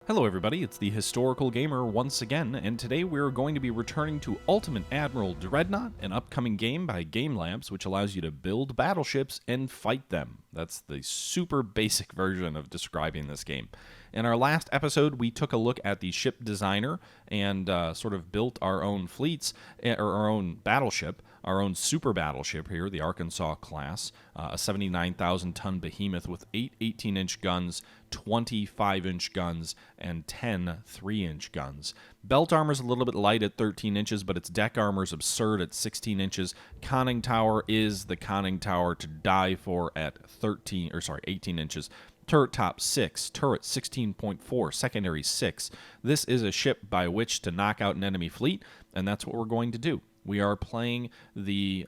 Hello everybody, it's the Historical Gamer once again, and today we're going to be returning to Ultimate Admiral Dreadnought, an upcoming game by Game Labs which allows you to build battleships and fight them. That's the super basic version of describing this game. In our last episode, we took a look at the ship designer and sort of built our own fleets, or our own battleship, our own super battleship here, the Arkansas class, a 79,000-ton behemoth with 8 18-inch guns, 20 5-inch guns, and 10 3-inch guns. Belt armor's a little bit light at 13 inches, but its deck armor's absurd at 16 inches. Conning tower is the conning tower to die for at 18 inches. Turret top 6, turret 16.4, secondary 6. This is a ship by which to knock out an enemy fleet, and that's what we're going to do. We are playing the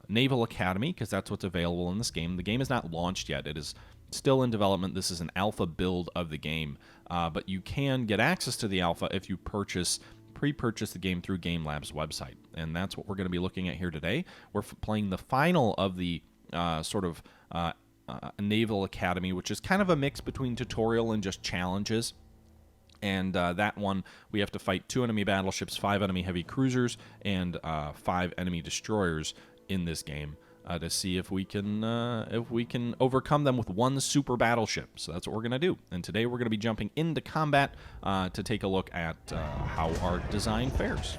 Naval Academy because that's what's available in this game. The game is not launched yet. It is still in development. This is an alpha build of the game, but you can get access to the alpha if you pre-purchase the game through Game Labs' website, and that's what we're going to be looking at here today. We're playing the final of the Naval Academy, which is kind of a mix between tutorial and just challenges. And that one, we have to fight 2 enemy battleships, 5 enemy heavy cruisers, and 5 enemy destroyers in this game to see if we can overcome them with 1 super battleship. So that's what we're going to do. And today we're going to be jumping into combat to take a look at how our design fares.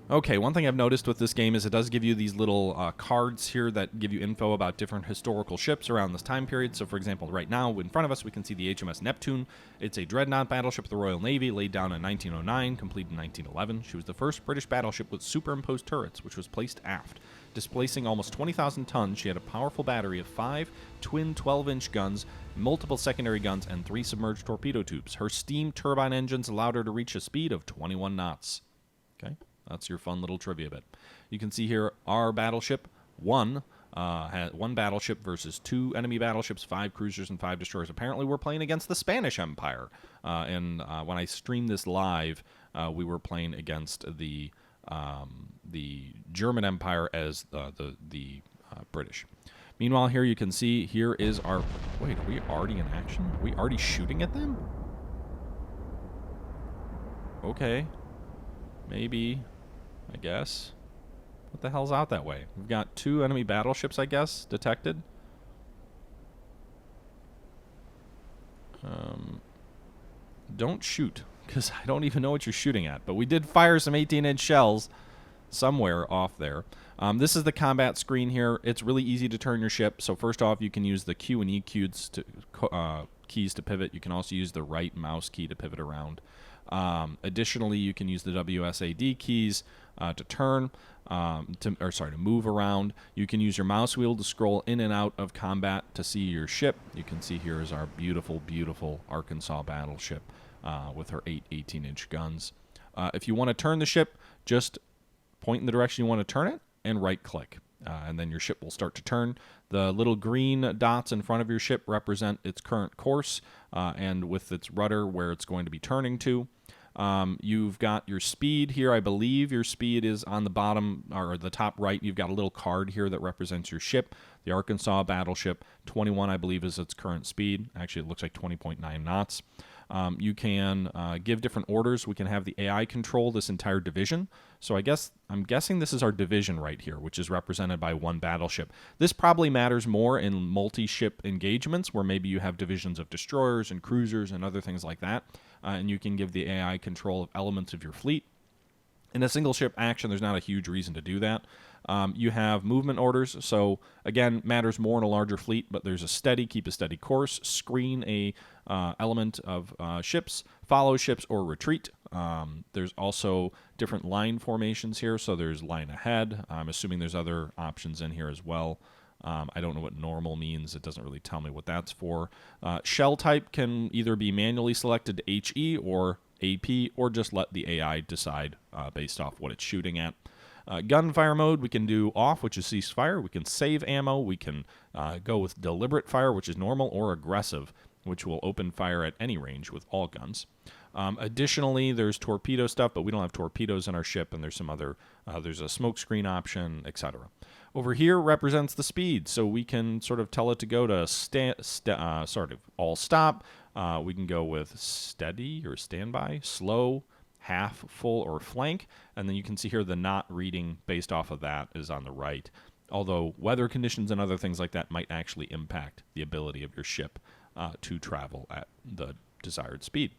Okay, one thing I've noticed with this game is it does give you these little cards here that give you info about different historical ships around this time period. So, for example, right now in front of us we can see the HMS Neptune. It's a dreadnought battleship of the Royal Navy, laid down in 1909, completed in 1911. She was the first British battleship with superimposed turrets, which was placed aft. Displacing almost 20,000 tons, she had a powerful battery of 5 twin 12-inch guns, multiple secondary guns, and 3 submerged torpedo tubes. Her steam turbine engines allowed her to reach a speed of 21 knots. Okay. That's your fun little trivia bit. You can see here our battleship had 1 battleship versus 2 enemy battleships, 5 cruisers, and 5 destroyers. Apparently, we're playing against the Spanish Empire. And when I streamed this live, we were playing against the German Empire as the British. Meanwhile, here you can see here is our. Wait, are we already in action? Are we already shooting at them? Okay, maybe. I guess. What the hell's out that way? We've got 2 enemy battleships, I guess, detected. Don't shoot, because I don't even know what you're shooting at. But we did fire some 18-inch shells somewhere off there. This is the combat screen here. It's really easy to turn your ship. So first off, you can use the Q and E keys to pivot. You can also use the right mouse key to pivot around. Additionally, you can use the WSAD keys to turn, to move around. You can use your mouse wheel to scroll in and out of combat to see your ship. You can see here is our beautiful, beautiful Arkansas battleship with her 8 18-inch guns. If you want to turn the ship, just point in the direction you want to turn it and right-click. And then your ship will start to turn. The little green dots in front of your ship represent its current course and with its rudder where it's going to be turning to. You've got your speed here. I believe your speed is on the bottom or the top right. You've got a little card here that represents your ship. The Arkansas battleship, 21, I believe, is its current speed. Actually, it looks like 20.9 knots. You can give different orders. We can have the AI control this entire division. So I'm guessing this is our division right here, which is represented by 1 battleship. This probably matters more in multi-ship engagements where maybe you have divisions of destroyers and cruisers and other things like that. And you can give the AI control of elements of your fleet. In a single ship action, there's not a huge reason to do that. You have movement orders, so again, matters more in a larger fleet, but there's keep a steady course, screen a element of ships, follow ships, or retreat. There's also different line formations here, so there's line ahead. I'm assuming there's other options in here as well. I don't know what normal means. It doesn't really tell me what that's for. Shell type can either be manually selected to HE or AP, or just let the AI decide based off what it's shooting at. Gunfire mode, we can do off, which is ceasefire. We can save ammo. We can go with deliberate fire, which is normal, or aggressive, which will open fire at any range with all guns. Additionally, there's torpedo stuff, but we don't have torpedoes in our ship, and there's some other, there's a smoke screen option, etc. Over here represents the speed, so we can sort of tell it to go to all stop, We can go with steady or standby, slow, half, full, or flank. And then you can see here the not reading based off of that is on the right. Although weather conditions and other things like that might actually impact the ability of your ship to travel at the desired speed.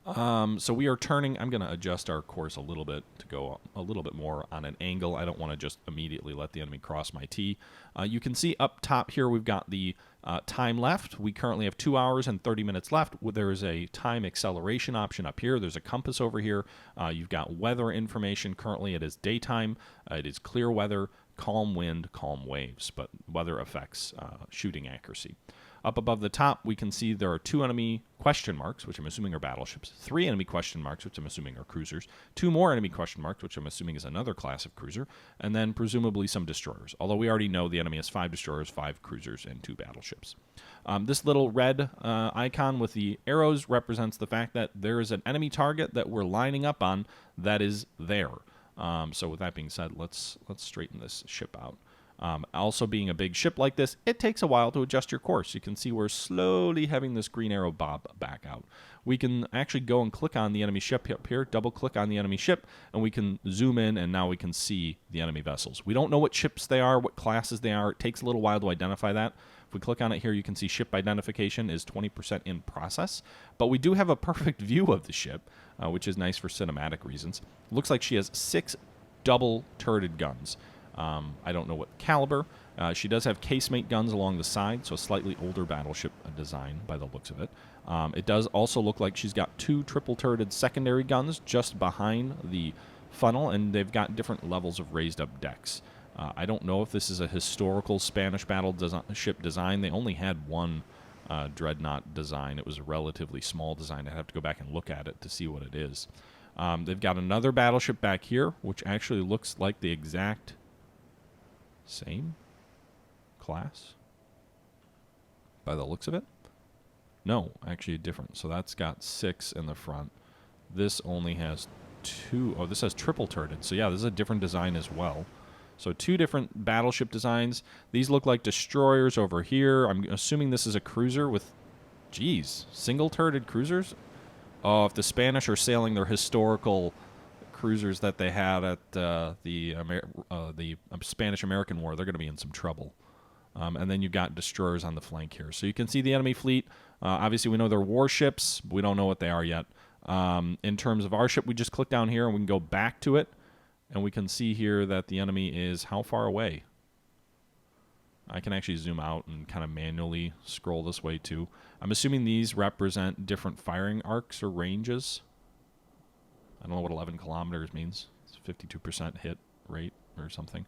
So we are turning. I'm going to adjust our course a little bit to go a little bit more on an angle. I don't want to just immediately let the enemy cross my T. You can see up top here we've got the time left. We currently have 2 hours and 30 minutes left. There is a time acceleration option up here. There's a compass over here. You've got weather information. Currently it is daytime. It is clear weather, calm wind, calm waves, but weather affects shooting accuracy. Up above the top, we can see there are 2 enemy question marks, which I'm assuming are battleships, 3 enemy question marks, which I'm assuming are cruisers, 2 more enemy question marks, which I'm assuming is another class of cruiser, and then presumably some destroyers, although we already know the enemy has 5 destroyers, 5 cruisers, and 2 battleships. This little red icon with the arrows represents the fact that there is an enemy target that we're lining up on that is there. So with that being said, let's straighten this ship out. Also, being a big ship like this, it takes a while to adjust your course. You can see we're slowly having this green arrow bob back out. We can actually go and click on the enemy ship up here, double click on the enemy ship, and we can zoom in, and now we can see the enemy vessels. We don't know what ships they are, what classes they are. It takes a little while to identify that. If we click on it here, you can see ship identification is 20% in process, but we do have a perfect view of the ship, which is nice for cinematic reasons. Looks like she has 6 double-turreted guns. I don't know what caliber. She does have casemate guns along the side, so a slightly older battleship design by the looks of it. It does also look like she's got 2 triple-turreted secondary guns just behind the funnel, and they've got different levels of raised-up decks. I don't know if this is a historical Spanish battleship design. They only had 1 Dreadnought design. It was a relatively small design. I'd have to go back and look at it to see what it is. They've got another battleship back here, which actually looks like the exact same class by the looks of it. No, actually different. So that's got 6 in the front. This only has 2. Oh, this has triple turreted. So yeah, this is a different design as well. So 2 different battleship designs. These look like destroyers over here. I'm assuming this is a cruiser with, geez, single turreted cruisers. Oh, if the Spanish are sailing their historical cruisers that they had at the Spanish-American War, they're going to be in some trouble. And then you've got destroyers on the flank here. So you can see the enemy fleet. Obviously, we know they're warships. We don't know what they are yet. In terms of our ship, we just click down here and we can go back to it. And we can see here that the enemy is how far away? I can actually zoom out and kind of manually scroll this way too. I'm assuming these represent different firing arcs or ranges. I don't know what 11 kilometers means. It's 52% hit rate or something.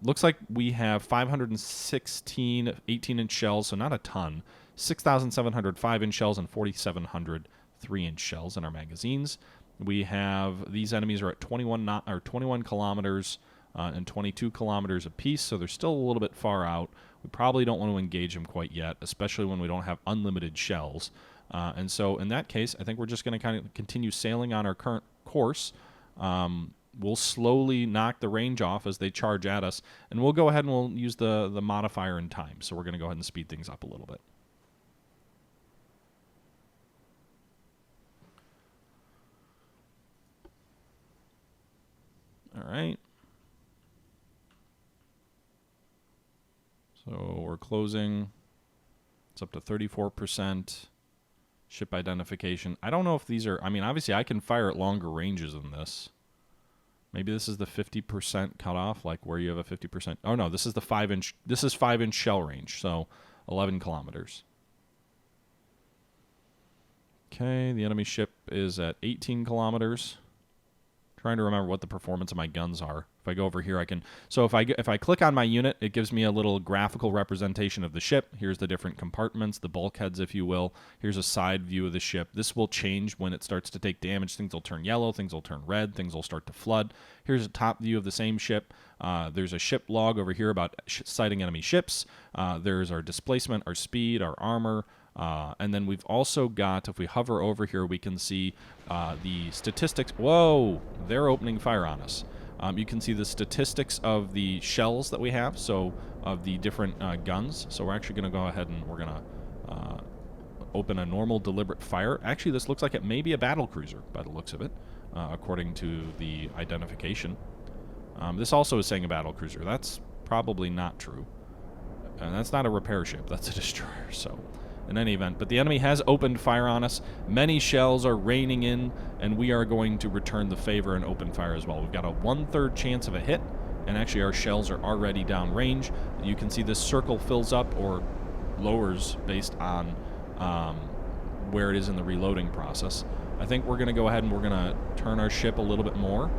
Looks like we have 516 18-inch shells, so not a ton. 6,700 5-inch shells and 4,700 3-inch shells in our magazines. We have, these enemies are at 21 kilometers and 22 kilometers apiece, so they're still a little bit far out. We probably don't want to engage them quite yet, especially when we don't have unlimited shells. And so in that case, I think we're just going to kind of continue sailing on our current course. We'll slowly knock the range off as they charge at us, and we'll go ahead and we'll use the modifier in time. So we're going to go ahead and speed things up a little bit. All right. So we're closing. It's up to 34%. Ship identification. I don't know if these are, I mean, obviously I can fire at longer ranges than this. Maybe this is the 50% cutoff, like where you have a 50%. Oh no, this is the 5-inch. This is 5-inch shell range, so 11 kilometers. Okay, the enemy ship is at 18 kilometers. Trying to remember what the performance of my guns are. If I go over here, I can. So if I click on my unit, it gives me a little graphical representation of the ship. Here's the different compartments, the bulkheads, if you will. Here's a side view of the ship. This will change when it starts to take damage. Things will turn yellow. Things will turn red. Things will start to flood. Here's a top view of the same ship. There's a ship log over here about sighting enemy ships. There's our displacement, our speed, our armor. And then we've also got, if we hover over here, we can see the statistics. Whoa, they're opening fire on us. You can see the statistics of the shells that we have, so of the different guns. So we're actually going to go ahead and we're going to open a normal deliberate fire. Actually, this looks like it may be a battle cruiser by the looks of it, according to the identification. This also is saying a battle cruiser. That's probably not true. And that's not a repair ship. That's a destroyer, so in any event. But the enemy has opened fire on us. Many shells are raining in, and we are going to return the favor and open fire as well. We've got a 1/3 chance of a hit, and actually our shells are already down range. You can see this circle fills up or lowers based on where it is in the reloading process. I think we're going to go ahead and we're going to turn our ship a little bit more.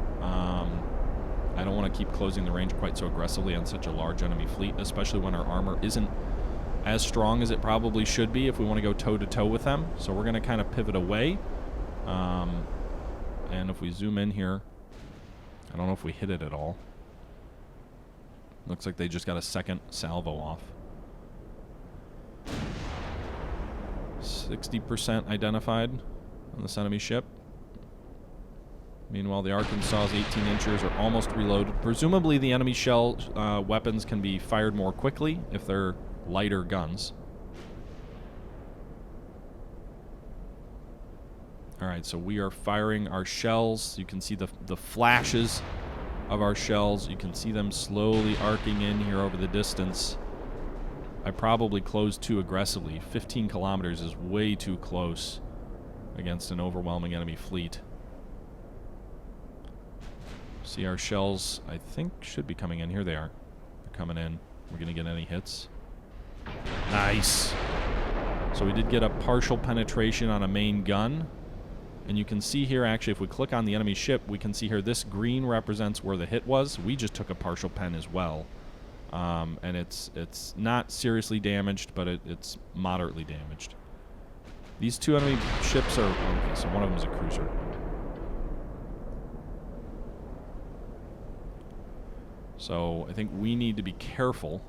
I don't want to keep closing the range quite so aggressively on such a large enemy fleet, especially when our armor isn't as strong as it probably should be if we want to go toe-to-toe with them. So we're going to kind of pivot away. And if we zoom in here, I don't know if we hit it at all. Looks like they just got a second salvo off. 60% identified on this enemy ship. Meanwhile, the Arkansas's 18 inchers are almost reloaded. Presumably, the enemy shell weapons can be fired more quickly if they're lighter guns. Alright, so we are firing our shells. You can see the flashes of our shells. You can see them slowly arcing in here over the distance. I probably closed too aggressively. 15 kilometers is way too close against an overwhelming enemy fleet. See our shells, I think, should be coming in. Here they are. They're coming in. We're going to get any hits. Nice. So we did get a partial penetration on a main gun. And you can see here, actually, if we click on the enemy ship, we can see here this green represents where the hit was. We just took a partial pen as well. And it's not seriously damaged, but it's moderately damaged. These two enemy ships are... Okay, so one of them is a cruiser. So I think we need to be careful.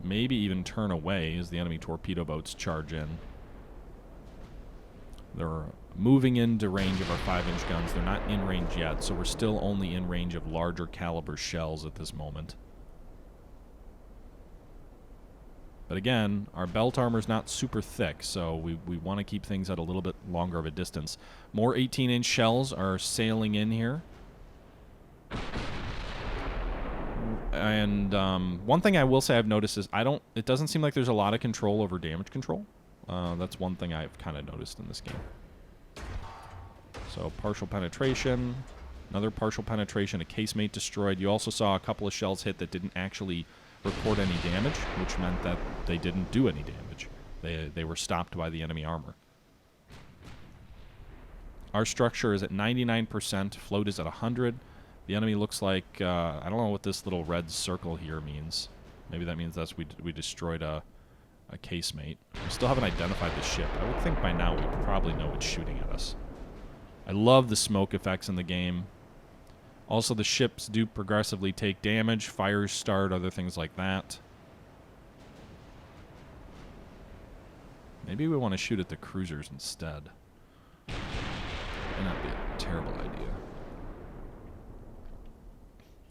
Maybe even turn away as the enemy torpedo boats charge in. They're moving into range of our 5-inch guns. They're not in range yet, so we're still only in range of larger caliber shells at this moment. But again, our belt armor's not super thick, so we want to keep things at a little bit longer of a distance. More 18-inch shells are sailing in here. And one thing I will say I've noticed is it doesn't seem like there's a lot of control over damage control. That's one thing I've kind of noticed in this game. So partial penetration, another partial penetration, a casemate destroyed. You also saw a couple of shells hit that didn't actually report any damage, which meant that they didn't do any damage. They were stopped by the enemy armor. Our structure is at 99%, float is at 100. The enemy looks like, I don't know what this little red circle here means. Maybe that means that's we destroyed a casemate. We still haven't identified the ship. I would think by now we probably know it's shooting at us. I love the smoke effects in the game. Also, the ships do progressively take damage. Fires start, other things like that. Maybe we want to shoot at the cruisers instead. Might not be a terrible idea.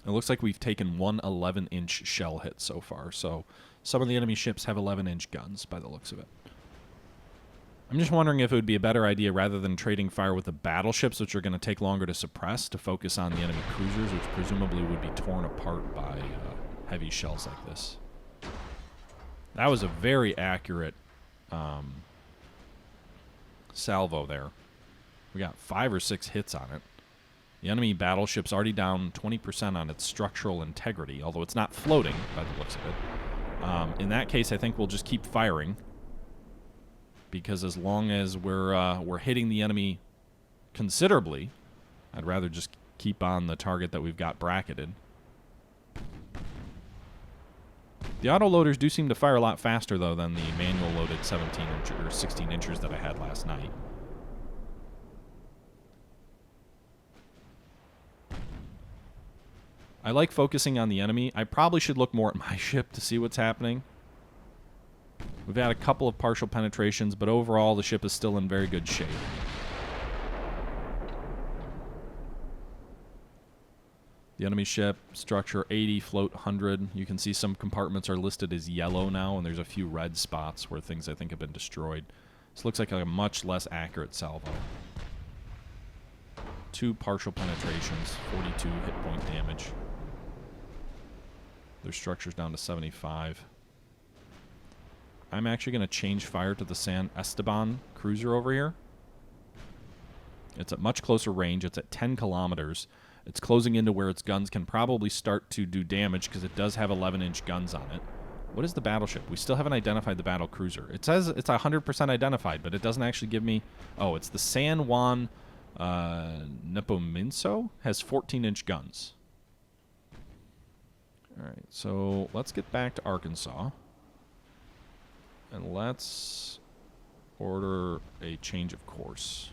It looks like we've taken one 11-inch shell hit so far, so some of the enemy ships have 11-inch guns by the looks of it. I'm just wondering if it would be a better idea, rather than trading fire with the battleships, which are going to take longer to suppress, to focus on the enemy cruisers, which presumably would be torn apart by heavy shells like this. That was a very accurate salvo there. We got 5 or 6 hits on it. The enemy battleship's already down 20% on its structural integrity, although it's not floating by the looks of it. In that case, I think we'll just keep firing, because as long as we're hitting the enemy considerably, I'd rather just keep on the target that we've got bracketed. The autoloaders do seem to fire a lot faster, though, than the manual loaded 17-inch or 16-inchers that I had last night. I like focusing on the enemy. I probably should look more at my ship to see what's happening. We've had a couple of partial penetrations, but overall the ship is still in very good shape. The enemy ship, structure 80, float 100. You can see some compartments are listed as yellow now, and there's a few red spots where things I think have been destroyed. This looks like a much less accurate salvo. 2 partial penetrations, 42 hit point damage. Their structure's down to 75. I'm actually going to change fire to the San Esteban cruiser over here. It's at much closer range. It's at 10 kilometers. It's closing into where its guns can probably start to do damage because it does have 11-inch guns on it. What is the battleship? We still haven't identified the battle cruiser. It says it's 100% identified, but it doesn't actually give me... Oh, it's the San Juan Nepomuceno. Has 14-inch guns. All right, so let's get back to Arkansas. And let's order a change of course.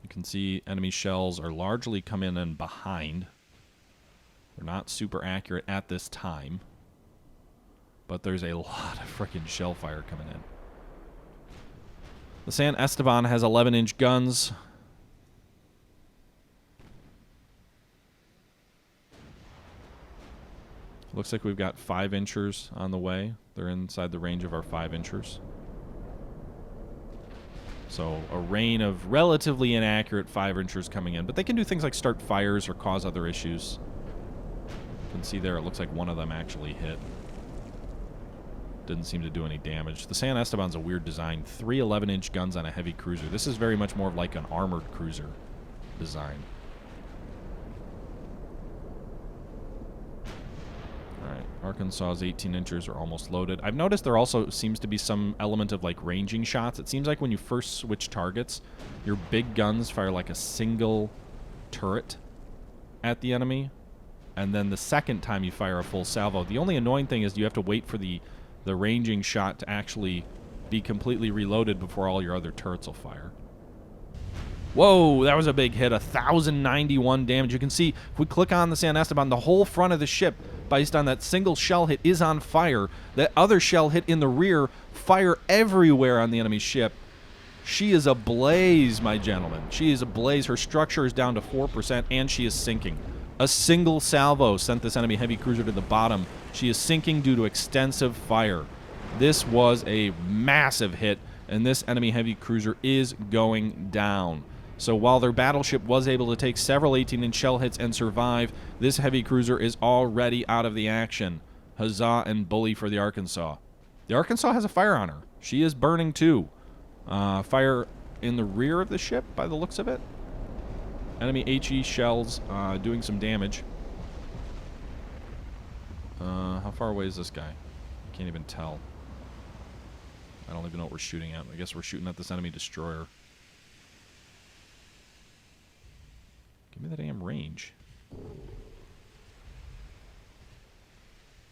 You can see enemy shells are largely come in and behind. They're not super accurate at this time. But there's a lot of freaking shell fire coming in. The San Esteban has 11-inch guns. Looks like we've got 5-inchers on the way. They're inside the range of our 5-inchers. So a rain of relatively inaccurate 5-inchers coming in. But they can do things like start fires or cause other issues. You can see there it looks like one of them actually hit. Didn't seem to do any damage. The San Esteban's a weird design. 3 11-inch guns on a heavy cruiser. This is very much more of like an armored cruiser design. Alright, Arkansas's 18-inchers are almost loaded. I've noticed there also seems to be some element of like ranging shots. It seems like when you first switch targets, your big guns fire like a single turret at the enemy, and then the second time you fire a full salvo. The only annoying thing is you have to wait for the ranging shot to actually be completely reloaded before all your other turrets will fire. Whoa, that was a big hit. 1,091 damage. You can see, if we click on the San Esteban, the whole front of the ship, based on that single shell hit, is on fire. That other shell hit in the rear, fire everywhere on the enemy ship. She is ablaze, my gentlemen. She is ablaze. Her structure is down to 4%, and she is sinking. A single salvo sent this enemy heavy cruiser to the bottom. She is sinking due to extensive fire. This was a massive hit, and this enemy heavy cruiser is going down. So while their battleship was able to take several 18-inch shell hits and survive, this heavy cruiser is already out of the action. Huzzah and bully for the Arkansas. The Arkansas has a fire on her. She is burning too. Fire in the rear of the ship by the looks of it. Enemy HE shells doing some damage. How far away is this guy? I can't even tell. I don't even know what we're shooting at. I guess we're shooting at this enemy destroyer. Give me the damn range.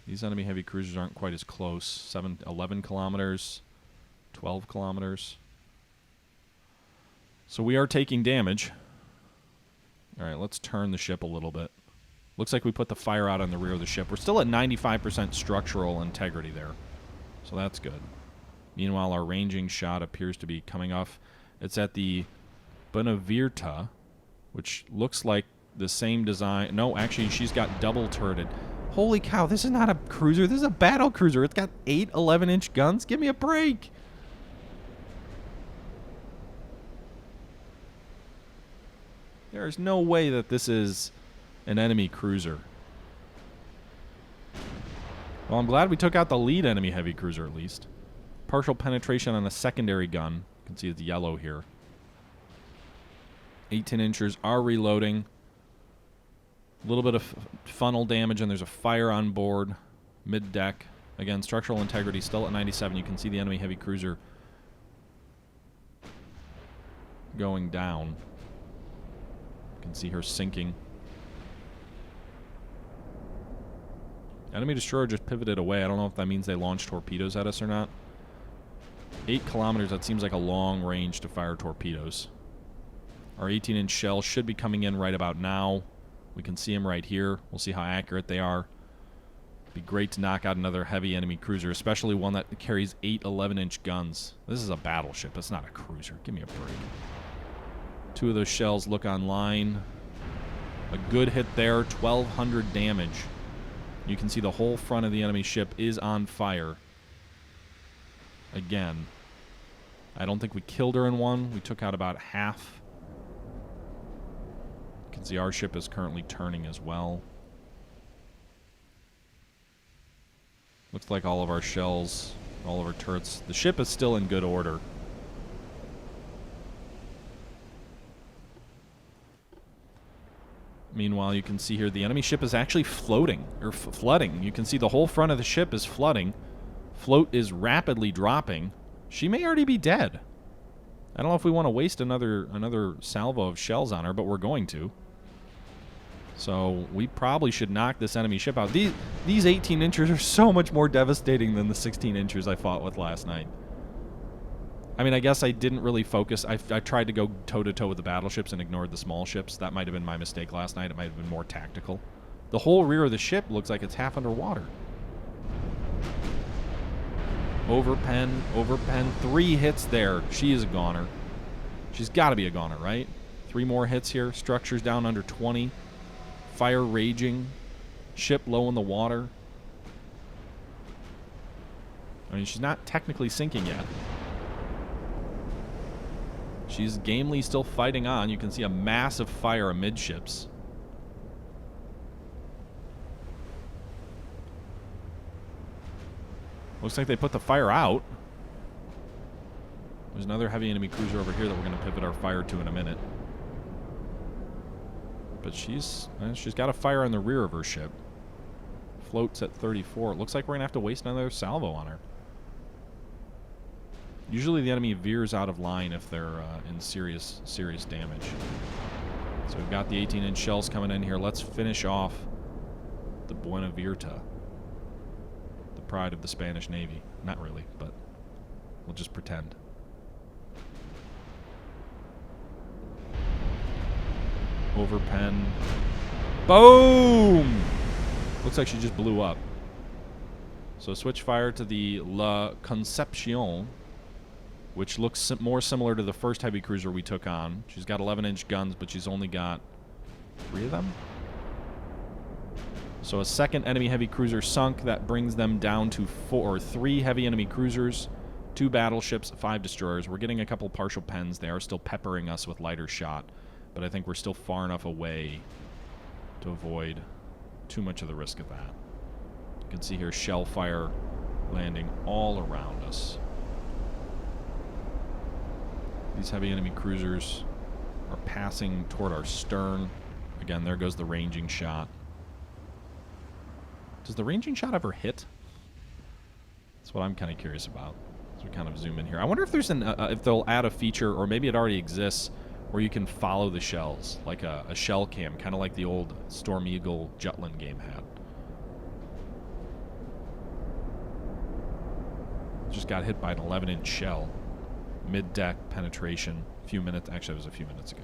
These enemy heavy cruisers aren't quite as close. 11 kilometers, 12 kilometers. So we are taking damage. Alright, let's turn the ship a little bit. Looks like we put the fire out on the rear of the ship. We're still at 95% structural integrity there. So that's good. Meanwhile, our ranging shot appears to be coming off. It's at the Benavirta, which looks like the same design. No, actually, she's got double turreted. Holy cow, this is not a cruiser. This is a battle cruiser. It's got 8 11-inch guns. Give me a break. There's no way that this is an enemy cruiser. Well, I'm glad we took out the lead enemy heavy cruiser at least. Partial penetration on a secondary gun. You can see it's yellow here. 18-inchers are reloading. A little bit of funnel damage, and there's a fire on board. Mid-deck. Again, structural integrity still at 97. You can see the enemy heavy cruiser going down. You can see her sinking. Enemy destroyer just pivoted away. I don't know if that means they launched torpedoes at us or not. 8 kilometers, that seems like a long range to fire torpedoes. Our 18-inch shells should be coming in right about now. We can see them right here. We'll see how accurate they are. Be great to knock out another heavy enemy cruiser, especially one that carries 8 11-inch guns. This is a battleship. It's not a cruiser. Give me a break. Two of those shells look online. A good hit there, 1,200 damage. You can see the whole front of the enemy ship is on fire. Again. I don't think we killed her in one. We took out about half. You can see our ship is currently turning as well. Looks like all of our shells, all of our turrets. The ship is still in good order. Meanwhile, you can see here the enemy ship is actually floating, or flooding. You can see the whole front of the ship is flooding. Float is rapidly dropping. She may already be dead. I don't know if we want to waste another salvo of shells on her, but we're going to. So we probably should knock this enemy ship out. These 18-inchers are so much more devastating than the 16-inchers I fought with last night. I mean, I guess I didn't really focus. I tried to go toe-to-toe with the battleships and ignored the small ships. That might have been my mistake last night. It might have been more tactical. The whole rear of the ship looks like it's half underwater. Overpen, overpen. 3 hits there. She is a goner. She's got to be a goner, right? 3 more hits here. Structures down under 20. Fire raging. Ship low in the water. I mean, she's not technically sinking yet. She's gamely still fighting on. You can see a massive fire amidships. Looks like they put the fire out. There's another heavy enemy cruiser over here that we're going to pivot our fire to in a minute. But she's got a fire on the rear of her ship. Floats at 34. It looks like we're going to have to waste another salvo on her. Usually the enemy veers out of line if they're in serious damage. So we've got the 18-inch shells coming in here. Let's finish off the Buena Virta. The pride of the Spanish Navy. Not really, but we'll just pretend. Overpen. Boom! Looks like she just blew up. So switch fire to the La Concepcion, which looks more similar to the first heavy cruiser we took on. She's got 11-inch guns, but she's only got 3 of them. So a second enemy heavy cruiser sunk. That brings them down to 3 heavy enemy cruisers, 2 battleships, 5 destroyers. We're getting a couple partial pens. They are still peppering us with lighter shot, but I think we're still far enough away to avoid too much of the risk of that. You can see here shell fire landing all around us. These heavy enemy cruisers are passing toward our stern. Again, there goes the ranging shot. Does the ranging shot ever hit? That's what I'm kind of curious about as we kind of zoom in here. I wonder if there's if they'll add a feature, or maybe it already exists, where you can follow the shells, like a shell cam, kind of like the old Storm Eagle Jutland game had. Just got hit by an 11-inch shell. Mid-deck penetration. A few minutes. Actually, it was a few minutes ago.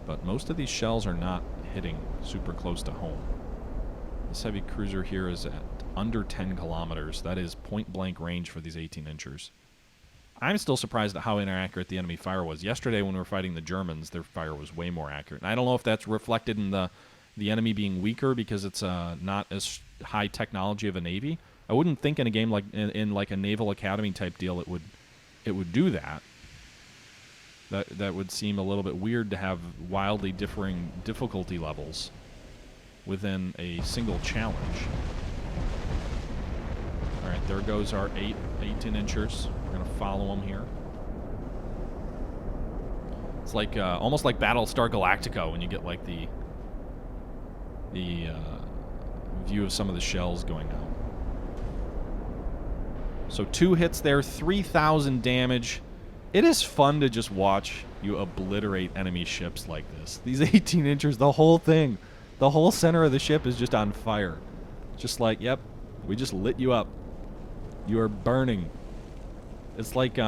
But most of these shells are not hitting super close to home. This heavy cruiser here is at under 10 kilometers. That is point-blank range for these 18-inchers. I'm still surprised at how inaccurate the enemy fire was. Yesterday, when we were fighting the Germans, their fire was way more accurate. And I don't know if that's reflected in the enemy being weaker because it's not as high technology of a navy. I wouldn't think in a game like in like a Naval Academy type deal it would do that. That would seem a little bit weird to have wildly differing difficulty levels within a single challenge. All right, there goes our 18-inchers. We're gonna follow them here. It's like almost like Battlestar Galactica when you get like the view of some of the shells going out. So 2 hits there, 3,000 damage. It is fun to just watch you obliterate enemy ships like this. These 18-inchers, the whole thing, the whole center of the ship is just on fire. Just like, yep, we just lit you up. You are burning. It's like, in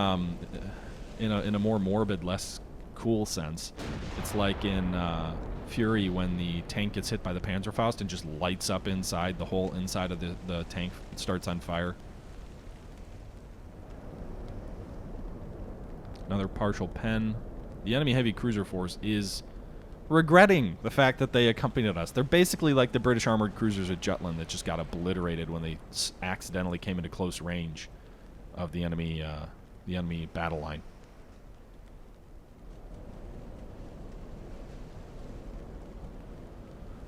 a more morbid, less cool sense, it's like in Fury when the tank gets hit by the Panzerfaust and just lights up inside. The whole inside of the tank starts on fire. Another partial pen. The enemy heavy cruiser force is regretting the fact that they accompanied us. They're basically like the British armored cruisers at Jutland that just got obliterated when they accidentally came into close range of the enemy battle line.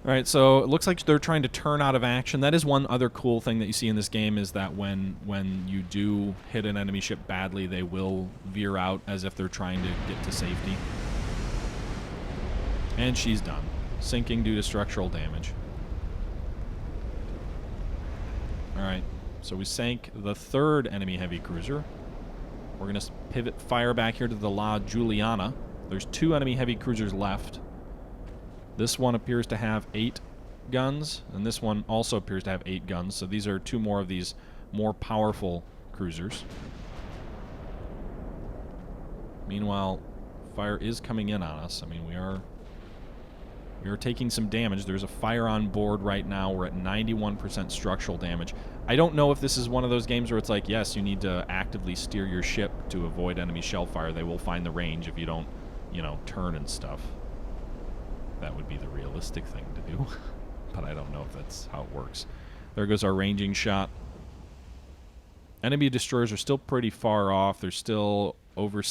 All right, so it looks like they're trying to turn out of action. That is one other cool thing that you see in this game, is that when you do hit an enemy ship badly, they will veer out as if they're trying to get to safety. And she's done. Sinking due to structural damage. All right, so we sank the third enemy heavy cruiser. We're going to pivot fire back here to the La Juliana. There's 2 enemy heavy cruisers left. This one appears to have 8 guns, and this one also appears to have 8 guns. So these are 2 more of these more powerful cruisers. Meanwhile, fire is coming in on us. I mean, we are taking some damage. There's a fire on board right now. We're at 91% structural damage. I don't know if this is one of those games where it's like, yes, you need to actively steer your ship to avoid enemy shell fire. They will find the range if you don't, you know, turn and stuff. That would be the realistic thing to do. But I don't know if that's how it works. There goes our ranging shot. Enemy destroyers are still pretty far off. They're still over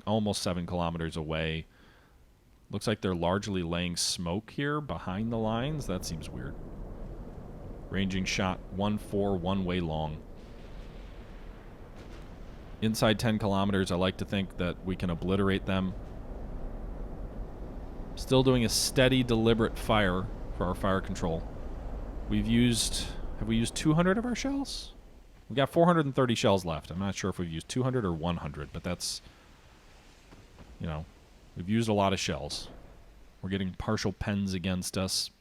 almost 7 kilometers away. Looks like they're largely laying smoke here behind the lines. That seems weird. Ranging shot 1-4, one-way long. Inside 10 kilometers, I like to think that we can obliterate them. Still doing a steady, deliberate fire for our fire control. Have we used 200 of our shells? We got 430 shells left. I'm not sure if we've used 200 or 100, but that's, you know, we've used a lot of shells. We're getting partial pens against us.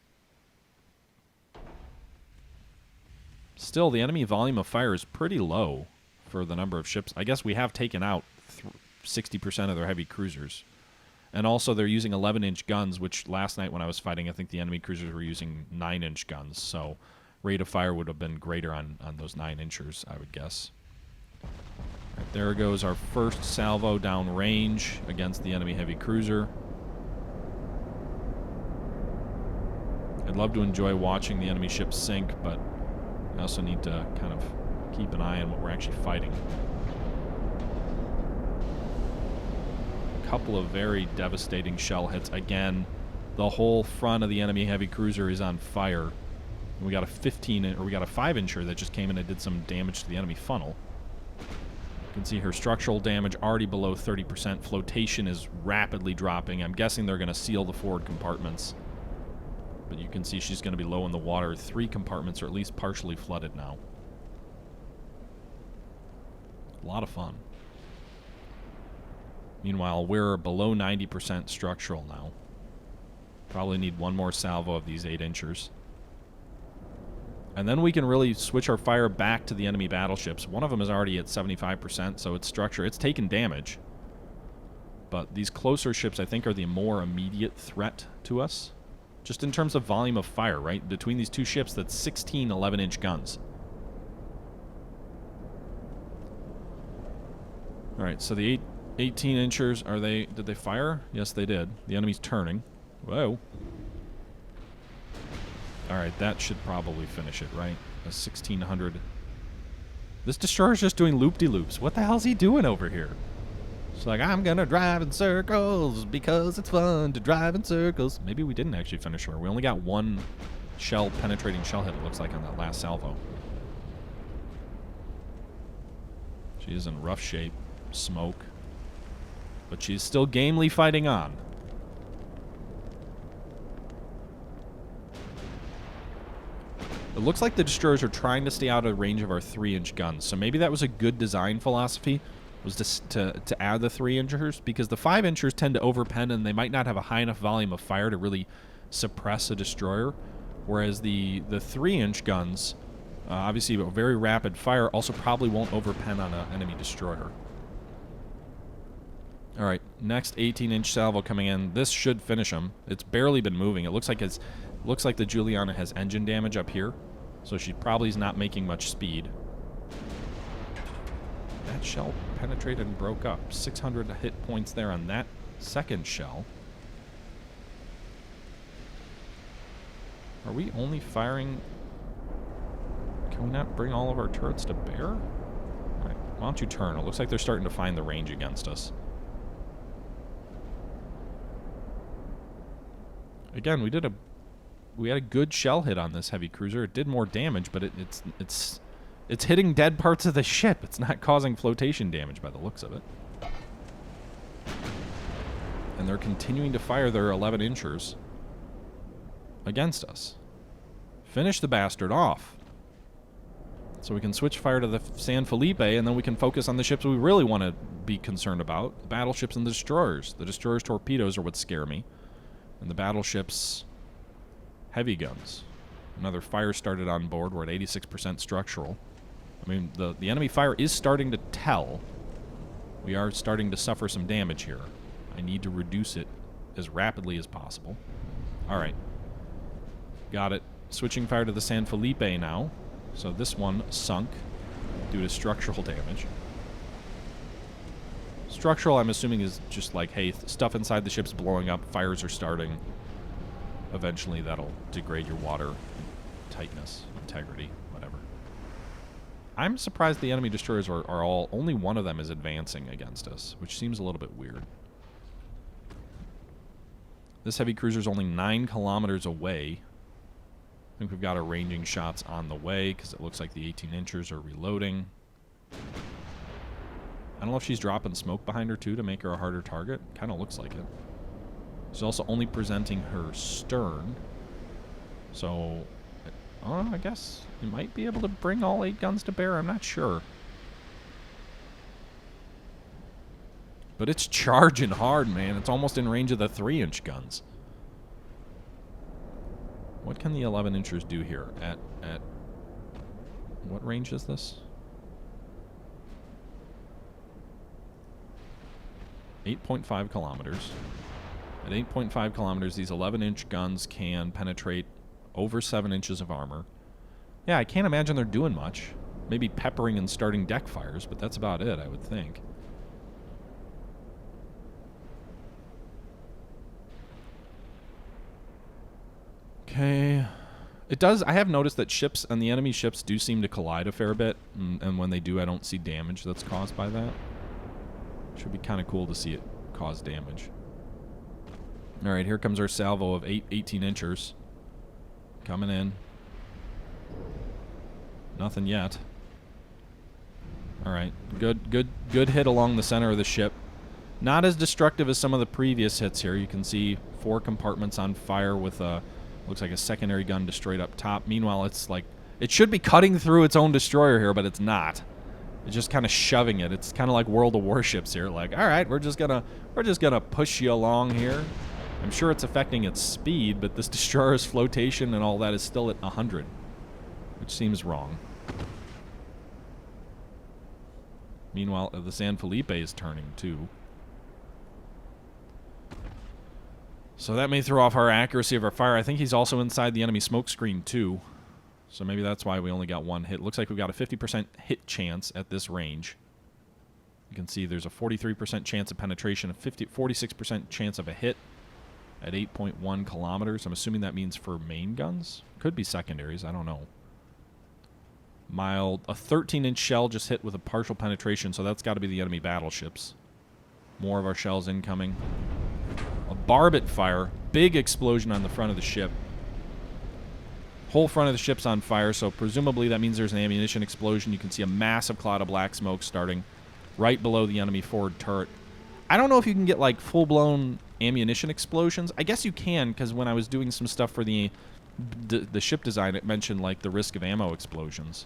Still, the enemy volume of fire is pretty low for the number of ships. I guess we have taken out 60% of their heavy cruisers. And also, they're using 11-inch guns, which last night when I was fighting, I think the enemy cruisers were using 9-inch guns. So rate of fire would have been greater on those 9-inchers, I would guess. Right, there goes our first salvo down range against the enemy heavy cruiser. I'd love to enjoy watching the enemy ship sink, but I also need to kind of keep an eye on what we're actually fighting. Couple of very devastating shell hits. Again, the whole front of the enemy heavy cruiser is on fire. We got a 5-incher that just came in and did some damage to the enemy funnel. You can see her structural damage already below 30%. Flotation is rapidly dropping. I'm guessing they're going to seal the forward compartments. But you can see she's going to be low in the water. 3 compartments are at least partially flooded now. A lot of fun. Meanwhile, we're below 90% structural now. Probably need 1 more salvo of these 8-inchers. And then we can really switch our fire back to the enemy battleships. One of them is already at 75%, so its structure, it's taken damage. But these closer ships, I think, are the more immediate threat to us. Just in terms of volume of fire, right? Between these 2 ships, that's 16 11-inch guns. All right, so the 18-inchers, did they fire? Yes, they did. The enemy's turning. Whoa. All right, that should probably finish it, right? A 1600. This destroyer's just doing loop-de-loops. What the hell's he doing over here? It's like, I'm gonna drive in circles because it's fun to drive in circles. Maybe we didn't actually finish her. We only got 1 penetrating shell hit, it looks like, on that last salvo. She is in rough shape. Smoke. But she's still gamely fighting on. It looks like the destroyers are trying to stay out of range of our 3-inch guns. So maybe that was a good design philosophy, was to add the 3-inchers, because the 5-inchers tend to overpen and they might not have a high enough volume of fire to really suppress a destroyer. Whereas the 3-inch guns, obviously a very rapid fire, also probably won't overpen on an enemy destroyer. All right, next 18-inch salvo coming in. This should finish him. It's barely been moving. It looks like the Juliana has engine damage up here, so she probably is not making much speed. That shell penetrated and broke up. 600 hit points there on that second shell. Are we only firing... Can we not bring all of our turrets to bear? Alright, why don't you turn? It looks like they're starting to find the range against us. Again, we had a good shell hit on this heavy cruiser. It did more damage, but it's hitting dead parts of the ship. It's not causing flotation damage by the looks of it. And they're continuing to fire their 11-inchers against us. Finish the bastard off. So we can switch fire to the San Felipe, and then we can focus on the ships we really want to be concerned about. The battleships and the destroyers. The destroyers' torpedoes are what scare me. And the battleships' heavy guns. Another fire started on board. We're at 86% structural. I mean, the enemy fire is starting to tell. We are starting to suffer some damage here. I need to reduce it as rapidly as possible. Alright. Got it. Switching fire to the San Felipe now. So this one sunk due to structural damage. Structural, I'm assuming, is just like, hey, stuff inside the ship's blowing up, fires are starting. Eventually that'll degrade your water tightness, integrity, whatever. I'm surprised the enemy destroyers are all... Only one of them is advancing against us, which seems a little bit weird. This heavy cruiser's only 9 kilometers away. I think we've got our ranging shots on the way, because it looks like the 18-inchers are reloading. I don't know if she's dropping smoke behind her, too, to make her a harder target. Kind of looks like it. She's also only presenting her stern. So, I guess you might be able to bring all 8 guns to bear. I'm not sure. But it's charging hard, man. It's almost in range of the 3-inch guns. What can the 11-inchers do here? At what range is this? 8.5 kilometers. At 8.5 kilometers, these 11-inch guns can penetrate over 7 inches of armor. Yeah, I can't imagine they're doing much. Maybe peppering and starting deck fires, but that's about it, I would think. Okay. It does... I have noticed that ships and the enemy ships do seem to collide a fair bit, and when they do, I don't see damage that's caused by that. Should be kind of cool to see it cause damage. Alright, here comes our salvo of 8 18-inchers. Coming in. Nothing yet. Alright, good hit along the center of the ship. Not as destructive as some of the previous hits here. You can see 4 compartments on fire with a... Looks like a secondary gun destroyed up top. Meanwhile, it's like... It should be cutting through its own destroyer here, but it's not. It's just kind of shoving it. It's kind of like World of Warships here. Like, all right, we're just gonna push you along here. I'm sure it's affecting its speed, but this destroyer's flotation and all that is still at 100, which seems wrong. Meanwhile, the San Felipe is turning too. So that may throw off our accuracy of our fire. I think he's also inside the enemy smoke screen too. So maybe that's why we only got 1 hit. Looks like we've got a 50% hit chance at this range. You can see there's a 43% chance of penetration, a 46% chance of a hit at 8.1 kilometers. I'm assuming that means for main guns. Could be secondaries, I don't know. Mild. A 13-inch shell just hit with a partial penetration, so that's got to be the enemy battleships. More of our shells incoming. A barbet fire. Big explosion on the front of the ship. Whole front of the ship's on fire, so presumably that means there's an ammunition explosion. You can see a massive cloud of black smoke starting right below the enemy forward turret. I don't know if you can get, like, full-blown ammunition explosions. I guess you can, because when I was doing some stuff for the ship design, it mentioned, like, the risk of ammo explosions.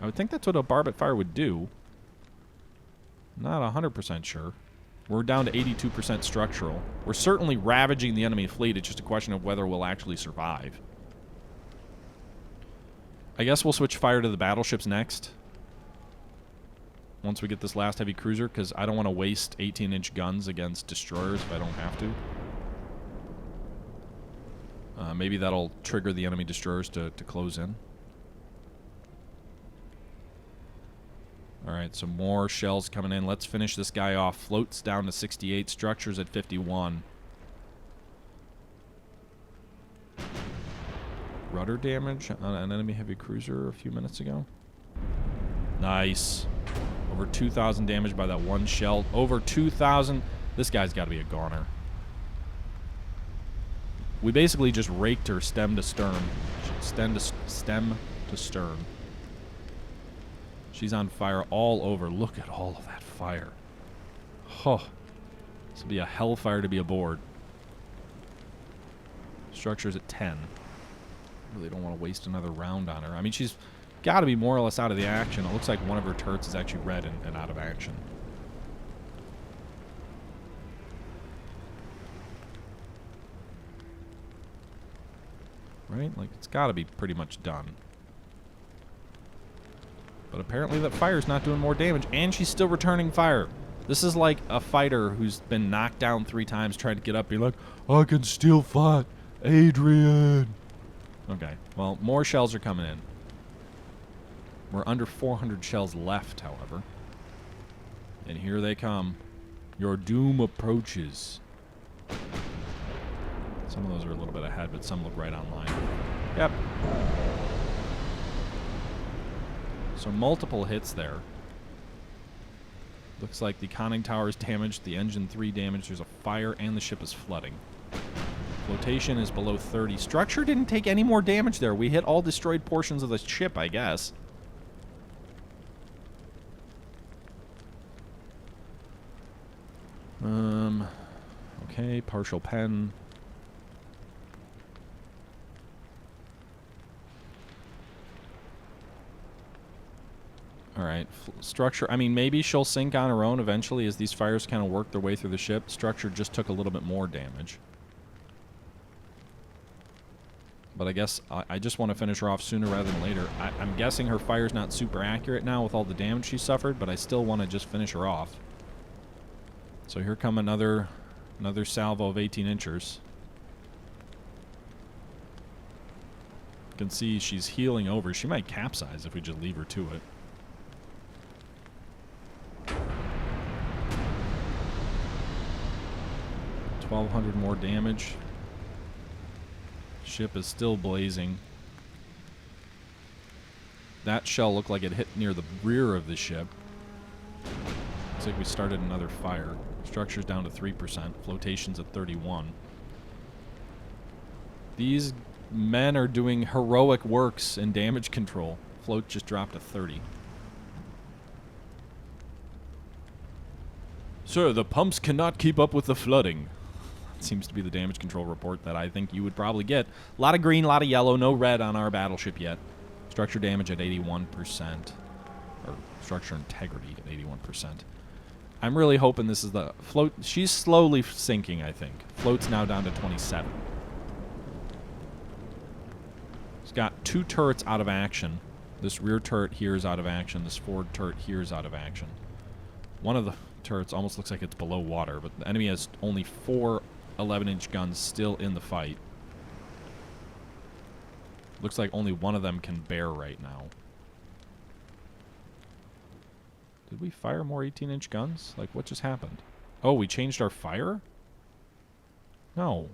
I would think that's what a barbet fire would do. Not 100% sure. We're down to 82% structural. We're certainly ravaging the enemy fleet. It's just a question of whether we'll actually survive. I guess we'll switch fire to the battleships next. Once we get this last heavy cruiser, because I don't want to waste 18-inch guns against destroyers if I don't have to. Maybe that'll trigger the enemy destroyers to close in. Alright, so more shells coming in. Let's finish this guy off. Floats down to 68. Structures at 51. Rudder damage on an enemy heavy cruiser a few minutes ago. Nice. Over 2,000 damage by that one shell. Over 2,000. This guy's got to be a goner. We basically just raked her stem to stern. Stem to stern. She's on fire all over. Look at all of that fire. Oh. This would be a hellfire to be aboard. Structure's at 10. Really don't want to waste another round on her. I mean, she's got to be more or less out of the action. It looks like one of her turrets is actually red and out of action. Right? Like, it's got to be pretty much done. But apparently that fire's not doing more damage, and she's still returning fire. This is like a fighter who's been knocked down 3 times trying to get up. Be like, I can still fight, Adrian. Okay, well, more shells are coming in. We're under 400 shells left, however. And here they come. Your doom approaches. Some of those are a little bit ahead, but some look right on line. Yep. So multiple hits there. Looks like the conning tower is damaged, the engine 3 damaged, there's a fire, and the ship is flooding. Flotation is below 30. Structure didn't take any more damage there. We hit all destroyed portions of the ship, I guess. Okay, partial pen. Alright, structure, I mean, maybe she'll sink on her own eventually as these fires kind of work their way through the ship. Structure just took a little bit more damage. But I guess I just want to finish her off sooner rather than later. I'm guessing her fire's not super accurate now with all the damage she suffered, but I still want to just finish her off. So here come another salvo of 18-inchers. You can see she's healing over. She might capsize if we just leave her to it. $1,200 more damage. Ship is still blazing. That shell looked like it hit near the rear of the ship. Looks like we started another fire. Structure's down to 3%. Flotation's at 31. These men are doing heroic works in damage control. Float just dropped to 30. Sir, the pumps cannot keep up with the flooding. Seems to be the damage control report that I think you would probably get. A lot of green, a lot of yellow, no red on our battleship yet. Structure damage at 81%. Or structure integrity at 81%. I'm really hoping this is the float. She's slowly sinking, I think. Float's now down to 27. It's got 2 turrets out of action. This rear turret here is out of action. This forward turret here is out of action. One of the turrets almost looks like it's below water, but the enemy has only 4 11-inch guns still in the fight. Looks like only one of them can bear right now. Did we fire more 18-inch guns? Like, what just happened? Oh, we changed our fire? No.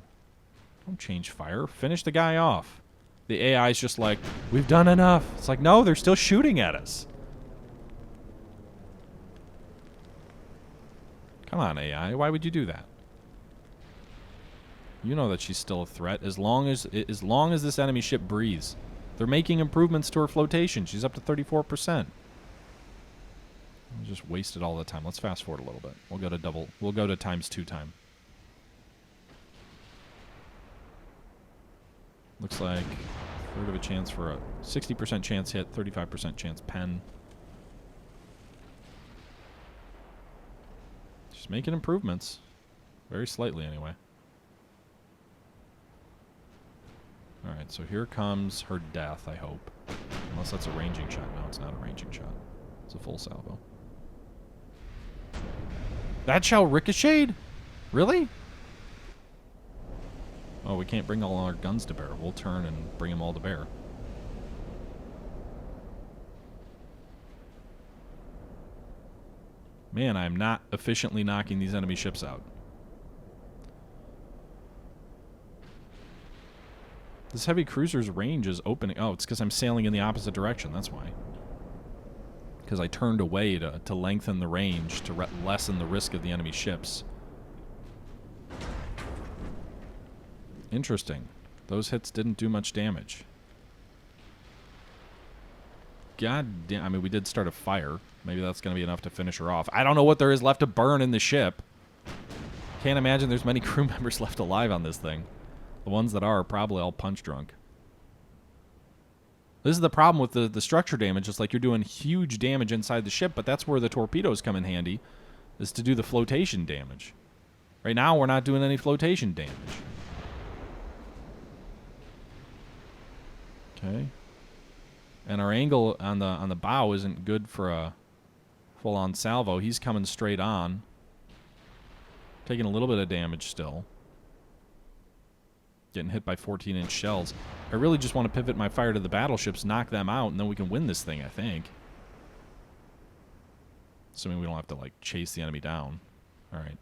Don't change fire. Finish the guy off. The AI's just like, we've done enough. It's like, no, they're still shooting at us. Come on, AI. Why would you do that? You know that she's still a threat as long as this enemy ship breathes. They're making improvements to her flotation. She's up to 34%. We just wasted all the time. Let's fast forward a little bit. We'll go to ×2 time. Looks like a third of a chance for a 60% chance hit, 35% chance pen. She's making improvements. Very slightly anyway. Alright, so here comes her death, I hope. Unless that's a ranging shot. No, it's not a ranging shot. It's a full salvo. That shell ricocheted? Really? Oh, we can't bring all our guns to bear. We'll turn and bring them all to bear. Man, I am not efficiently knocking these enemy ships out. This heavy cruiser's range is opening. Oh, it's because I'm sailing in the opposite direction. That's why. Because I turned away to lengthen the range, to lessen the risk of the enemy ships. Interesting. Those hits didn't do much damage. God damn. I mean, we did start a fire. Maybe that's going to be enough to finish her off. I don't know what there is left to burn in the ship. Can't imagine there's many crew members left alive on this thing. The ones that are probably all punch drunk. This is the problem with the structure damage. It's like you're doing huge damage inside the ship, but that's where the torpedoes come in handy, is to do the flotation damage. Right now, we're not doing any flotation damage. Okay. And our angle on the bow isn't good for a full-on salvo. He's coming straight on. Taking a little bit of damage still. Getting hit by 14-inch shells. I really just want to pivot my fire to the battleships, knock them out, and then we can win this thing, I think. Assuming we don't have to, like, chase the enemy down. Alright.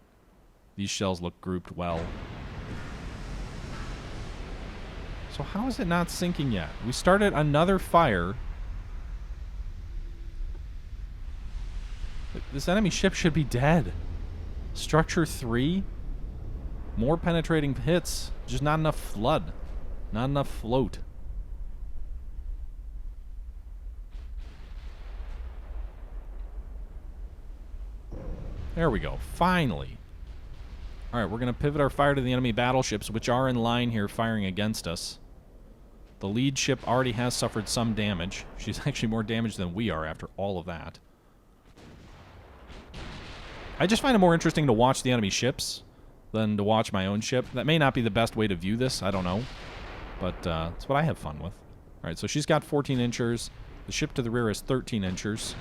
These shells look grouped well. So how is it not sinking yet? We started another fire. This enemy ship should be dead. Structure 3. More penetrating hits. Just not enough flood. Not enough float. There we go. Finally. Alright, we're going to pivot our fire to the enemy battleships, which are in line here firing against us. The lead ship already has suffered some damage. She's actually more damaged than we are after all of that. I just find it more interesting to watch the enemy ships than to watch my own ship. That may not be the best way to view this, I don't know. But it's what I have fun with. Alright, so she's got 14 inchers. The ship to the rear is 13 inchers.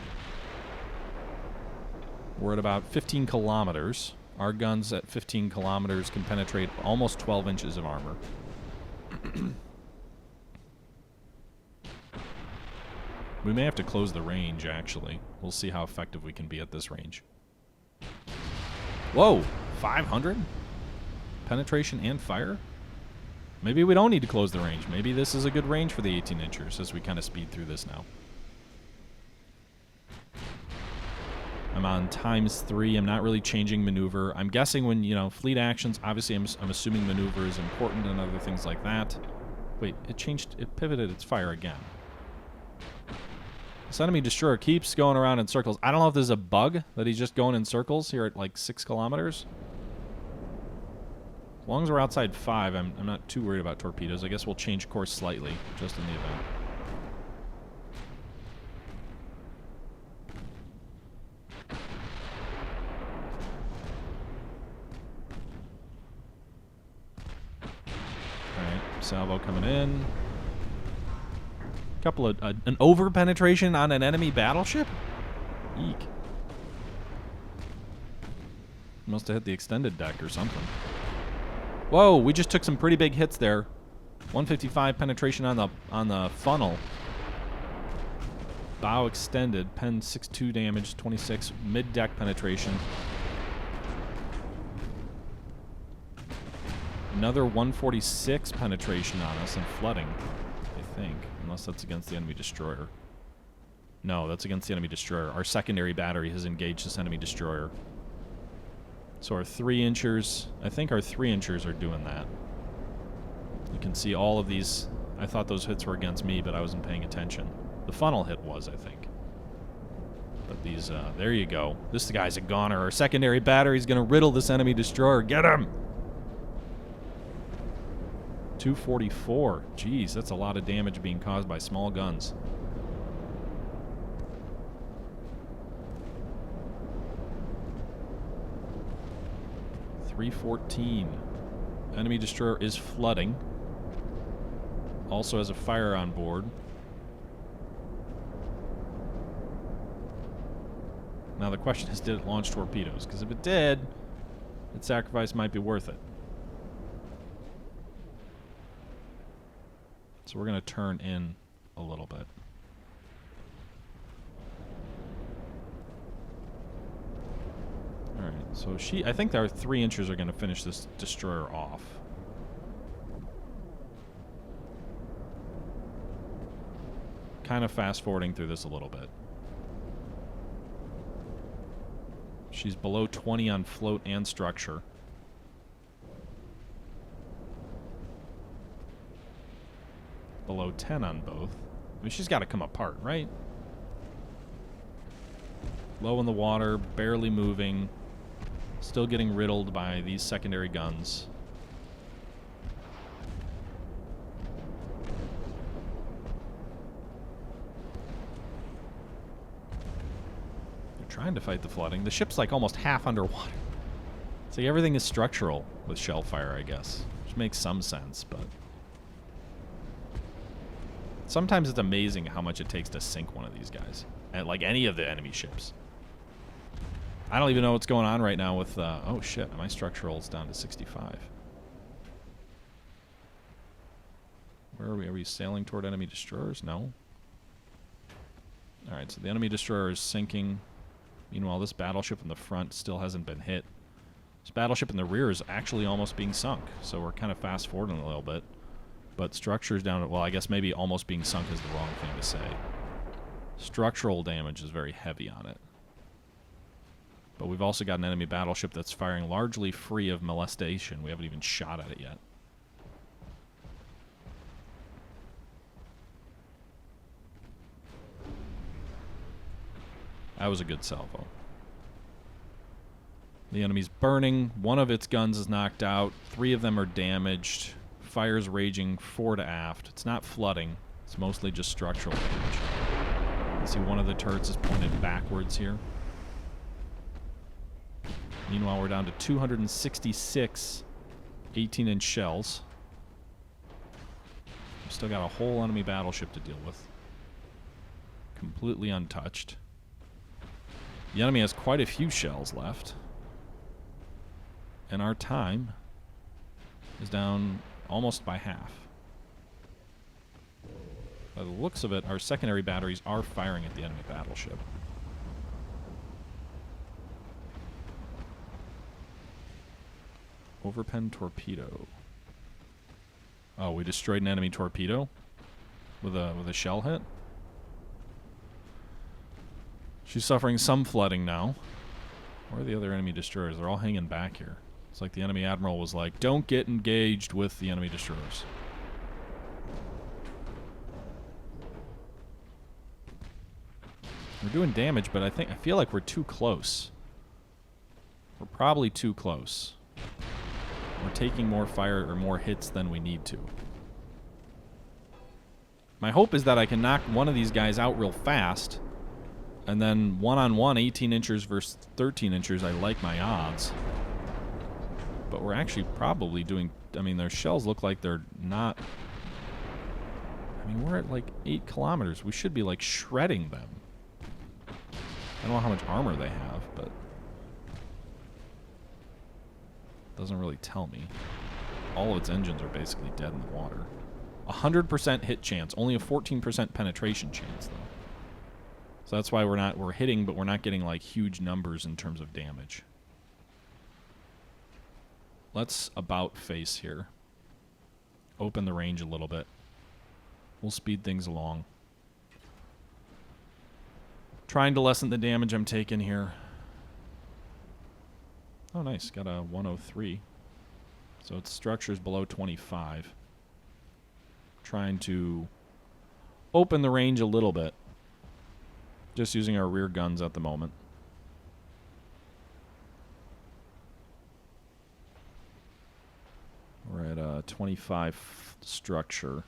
We're at about 15 kilometers. Our guns at 15 kilometers can penetrate almost 12 inches of armor. We may have to close the range, actually. We'll see how effective we can be at this range. Whoa! 500? Penetration and fire? Maybe we don't need to close the range. Maybe this is a good range for the 18 inchers as we kind of speed through this now. I'm on ×3. I'm not really changing maneuver. I'm guessing when, you know, fleet actions, obviously I'm assuming maneuver is important and other things like that. Wait, it pivoted its fire again. This enemy destroyer keeps going around in circles. I don't know if there's a bug that he's just going in circles here at like 6 kilometers. As long as we're outside 5, I'm not too worried about torpedoes. I guess we'll change course slightly, just in the event. Alright, salvo coming in. Couple of an over penetration on an enemy battleship? Eek. Must have hit the extended deck or something. Whoa, we just took some pretty big hits there. 155 penetration on the funnel. Bow extended, pen 6-2 damage, 26 mid deck penetration. Another 146 penetration on us and flooding, I think. Unless that's against the enemy destroyer. No, that's against the enemy destroyer. Our secondary battery has engaged this enemy destroyer. So our 3-inchers, I think our 3-inchers are doing that. You can see all of these. I thought those hits were against me, but I wasn't paying attention. The funnel hit was, I think. But these, there you go. This guy's a goner. Our secondary battery's gonna riddle this enemy destroyer. Get him! 244. Jeez, that's a lot of damage being caused by small guns. .314. Enemy destroyer is flooding. Also has a fire on board. Now the question is, did it launch torpedoes? Because if it did, its sacrifice might be worth it. So we're going to turn in a little bit. So I think our 3 inchers are going to finish this destroyer off. Kind of fast forwarding through this a little bit. She's below 20 on float and structure. Below 10 on both. I mean, she's got to come apart, right? Low in the water, barely moving. Still getting riddled by these secondary guns. They're trying to fight the flooding. The ship's like almost half underwater. It's like everything is structural with shell fire, I guess. Which makes some sense, but... sometimes it's amazing how much it takes to sink one of these guys. And like any of the enemy ships. I don't even know what's going on right now with... oh, shit. My structural's down to 65. Where are we? Are we sailing toward enemy destroyers? No. Alright, so the enemy destroyer is sinking. Meanwhile, this battleship in the front still hasn't been hit. This battleship in the rear is actually almost being sunk. So we're kind of fast-forwarding a little bit. But structure's down at... well, I guess maybe almost being sunk is the wrong thing to say. Structural damage is very heavy on it. But we've also got an enemy battleship that's firing largely free of molestation. We haven't even shot at it yet. That was a good salvo. The enemy's burning. One of its guns is knocked out. 3 of them are damaged. Fire's raging fore to aft. It's not flooding. It's mostly just structural damage. You see one of the turrets is pointed backwards here. Meanwhile, we're down to 266 18-inch shells. We've still got a whole enemy battleship to deal with. Completely untouched. The enemy has quite a few shells left. And our time is down almost by half. By the looks of it, our secondary batteries are firing at the enemy battleship. Overpen torpedo. Oh, we destroyed an enemy torpedo with a shell hit. She's suffering some flooding now. Where are the other enemy destroyers? They're all hanging back here. It's like the enemy admiral was like, "Don't get engaged with the enemy destroyers." We're doing damage, but I feel like we're too close. We're probably too close. We're taking more fire or more hits than we need to. My hope is that I can knock one of these guys out real fast, and then one-on-one 18 inchers versus 13 inchers, I like my odds. But we're actually probably doing... I mean, their shells look like they're not... I mean, we're at like 8 kilometers. We should be like shredding them. I don't know how much armor they have, but... doesn't really tell me. All of its engines are basically dead in the water. 100% hit chance. Only a 14% penetration chance, though. So that's why we're hitting, but we're not getting like huge numbers in terms of damage. Let's about face here. Open the range a little bit. We'll speed things along. Trying to lessen the damage I'm taking here. Oh, nice. Got a 103. So its structure's below 25. Trying to open the range a little bit. Just using our rear guns at the moment. We're at a 25 structure.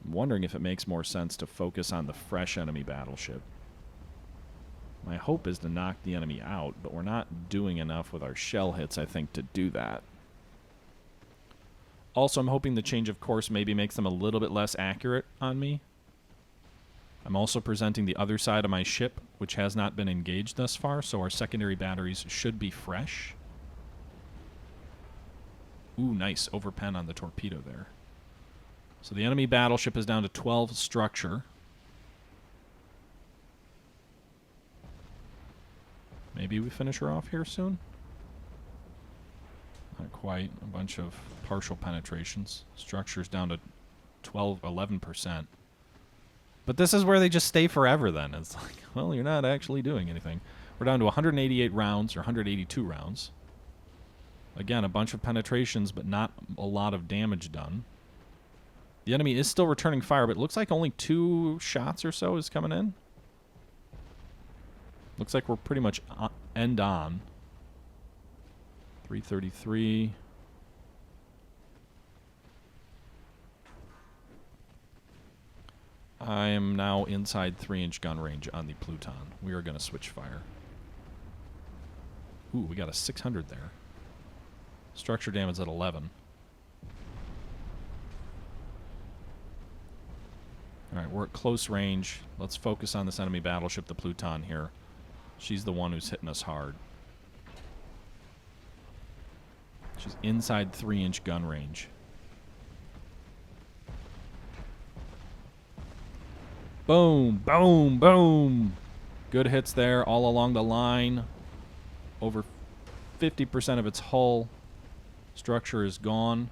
I'm wondering if it makes more sense to focus on the fresh enemy battleship. My hope is to knock the enemy out, but we're not doing enough with our shell hits, I think, to do that. Also, I'm hoping the change of course maybe makes them a little bit less accurate on me. I'm also presenting the other side of my ship, which has not been engaged thus far, so our secondary batteries should be fresh. Ooh, nice. Overpen on the torpedo there. So the enemy battleship is down to 12 structure. Maybe we finish her off here soon? Not quite. A bunch of partial penetrations. Structure's down to 11%. But this is where they just stay forever then. It's like, well, you're not actually doing anything. We're down to 188 rounds, or 182 rounds. Again, a bunch of penetrations, but not a lot of damage done. The enemy is still returning fire, but it looks like only 2 shots or so is coming in. Looks like we're pretty much end on. 333. I am now inside 3-inch gun range on the Pluton. We are going to switch fire. Ooh, we got a 600 there. Structure damage at 11. Alright, we're at close range. Let's focus on this enemy battleship, the Pluton here. She's the one who's hitting us hard. She's inside 3-inch gun range. Boom, boom, boom. Good hits there all along the line. Over 50% of its hull. Structure is gone.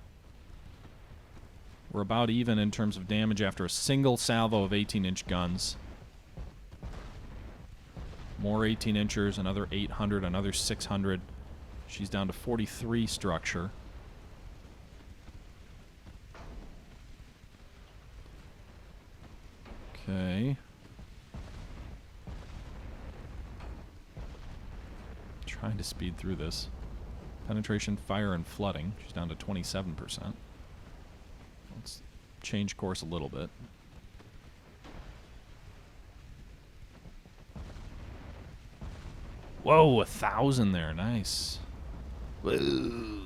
We're about even in terms of damage after a single salvo of 18-inch guns. More 18-inchers, another 800, another 600. She's down to 43 structure. Okay. Trying to speed through this. Penetration, fire, and flooding. She's down to 27%. Let's change course a little bit. Whoa, 1,000 there. Nice. Whoa.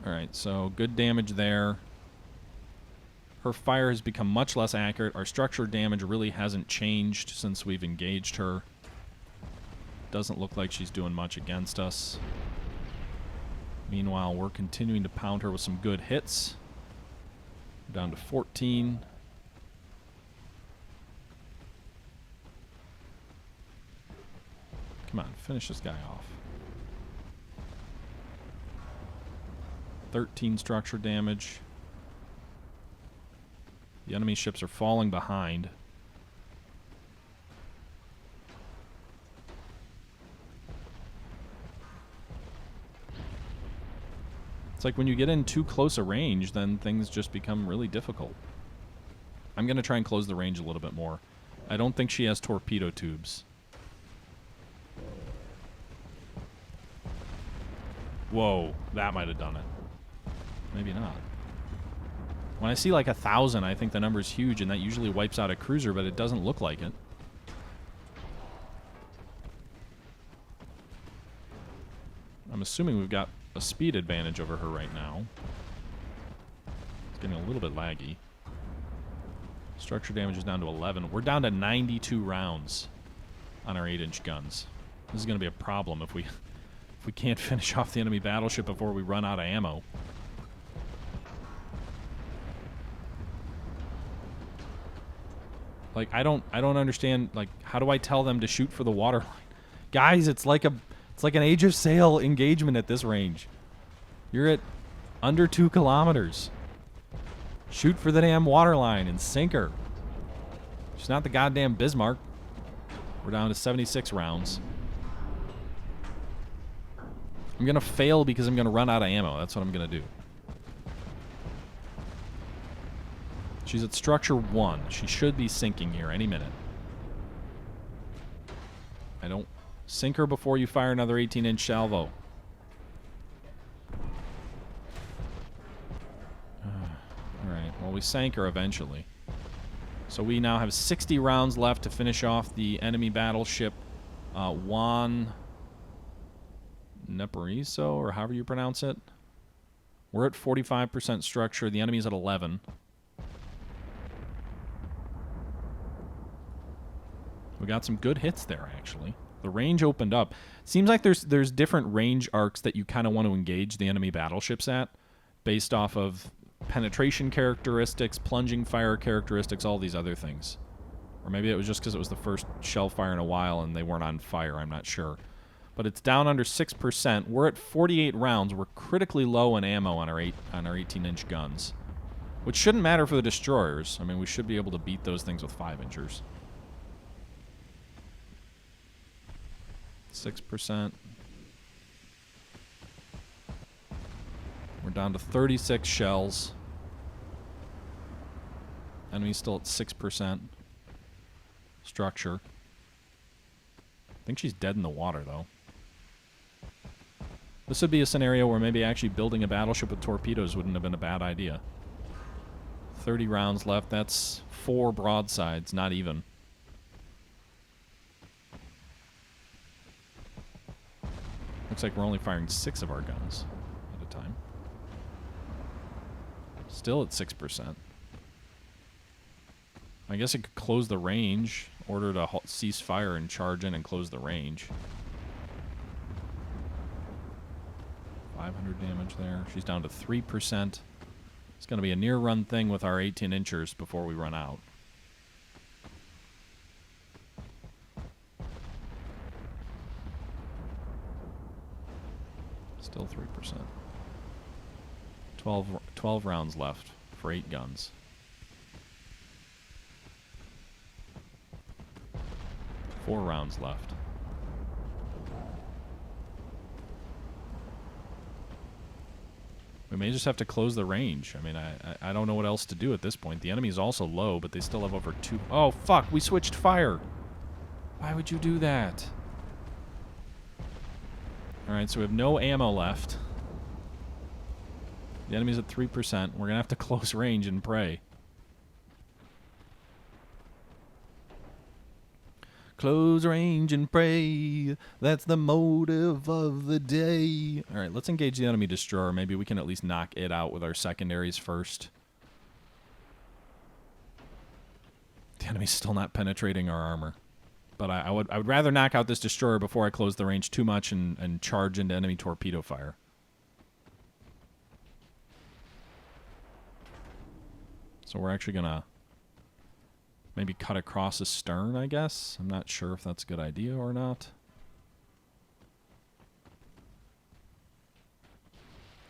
Alright, so good damage there. Her fire has become much less accurate. Our structure damage really hasn't changed since we've engaged her. Doesn't look like she's doing much against us. Meanwhile, we're continuing to pound her with some good hits. We're down to 14. Come on, finish this guy off. 13 structure damage. The enemy ships are falling behind. It's like when you get in too close a range, then things just become really difficult. I'm going to try and close the range a little bit more. I don't think she has torpedo tubes. Whoa, that might have done it. Maybe not. When I see like 1,000, I think the number's huge, and that usually wipes out a cruiser, but it doesn't look like it. I'm assuming we've got a speed advantage over her right now. It's getting a little bit laggy. Structure damage is down to 11. We're down to 92 rounds on our 8-inch guns. This is going to be a problem if we can't finish off the enemy battleship before we run out of ammo. Like, I don't understand, like, how do I tell them to shoot for the water line? Guys, it's like an Age of Sail engagement at this range. You're at under 2 kilometers. Shoot for the damn water line and sink her. She's not the goddamn Bismarck. We're down to 76 rounds. I'm going to fail because I'm going to run out of ammo. That's what I'm going to do. She's at structure 1. She should be sinking here any minute. I don't sink her before you fire another 18-inch salvo. Alright, well, we sank her eventually. So we now have 60 rounds left to finish off the enemy battleship Juan Neporiso, or however you pronounce it. We're at 45% structure. The enemy's at 11. We got some good hits there, actually. The range opened up. Seems like there's different range arcs that you kind of want to engage the enemy battleships at, based off of penetration characteristics, plunging fire characteristics, all these other things. Or maybe it was just because it was the first shell fire in a while and they weren't on fire. I'm not sure. but it's down under 6%. We're at 48 rounds. We're critically low in ammo on our 18-inch guns, which shouldn't matter for the destroyers. I mean, we should be able to beat those things with 5-inchers. 6%. We're down to 36 shells. Enemy's still at 6% structure. I think she's dead in the water, though. This would be a scenario where maybe actually building a battleship with torpedoes wouldn't have been a bad idea. 30 rounds left. That's 4 broadsides, not even. Looks like we're only firing 6 of our guns at a time. Still at 6%. I guess it could close the range, order to cease fire and charge in and close the range. 500 damage there. She's down to 3%. It's going to be a near-run thing with our 18-inchers before we run out. Still 3%. 12 rounds left for 8 guns. Four rounds left. We may just have to close the range. I mean, I don't know what else to do at this point. The enemy's also low, but they still have over 2... Oh, fuck! We switched fire! Why would you do that? Alright, so we have no ammo left. The enemy's at 3%. We're gonna have to close range and pray. Close range and pray. That's the motive of the day. All right, let's engage the enemy destroyer. Maybe we can at least knock it out with our secondaries first. The enemy's still not penetrating our armor. But I would rather knock out this destroyer before I close the range too much and charge into enemy torpedo fire. So we're actually going to maybe cut across the stern, I guess. I'm not sure if that's a good idea or not.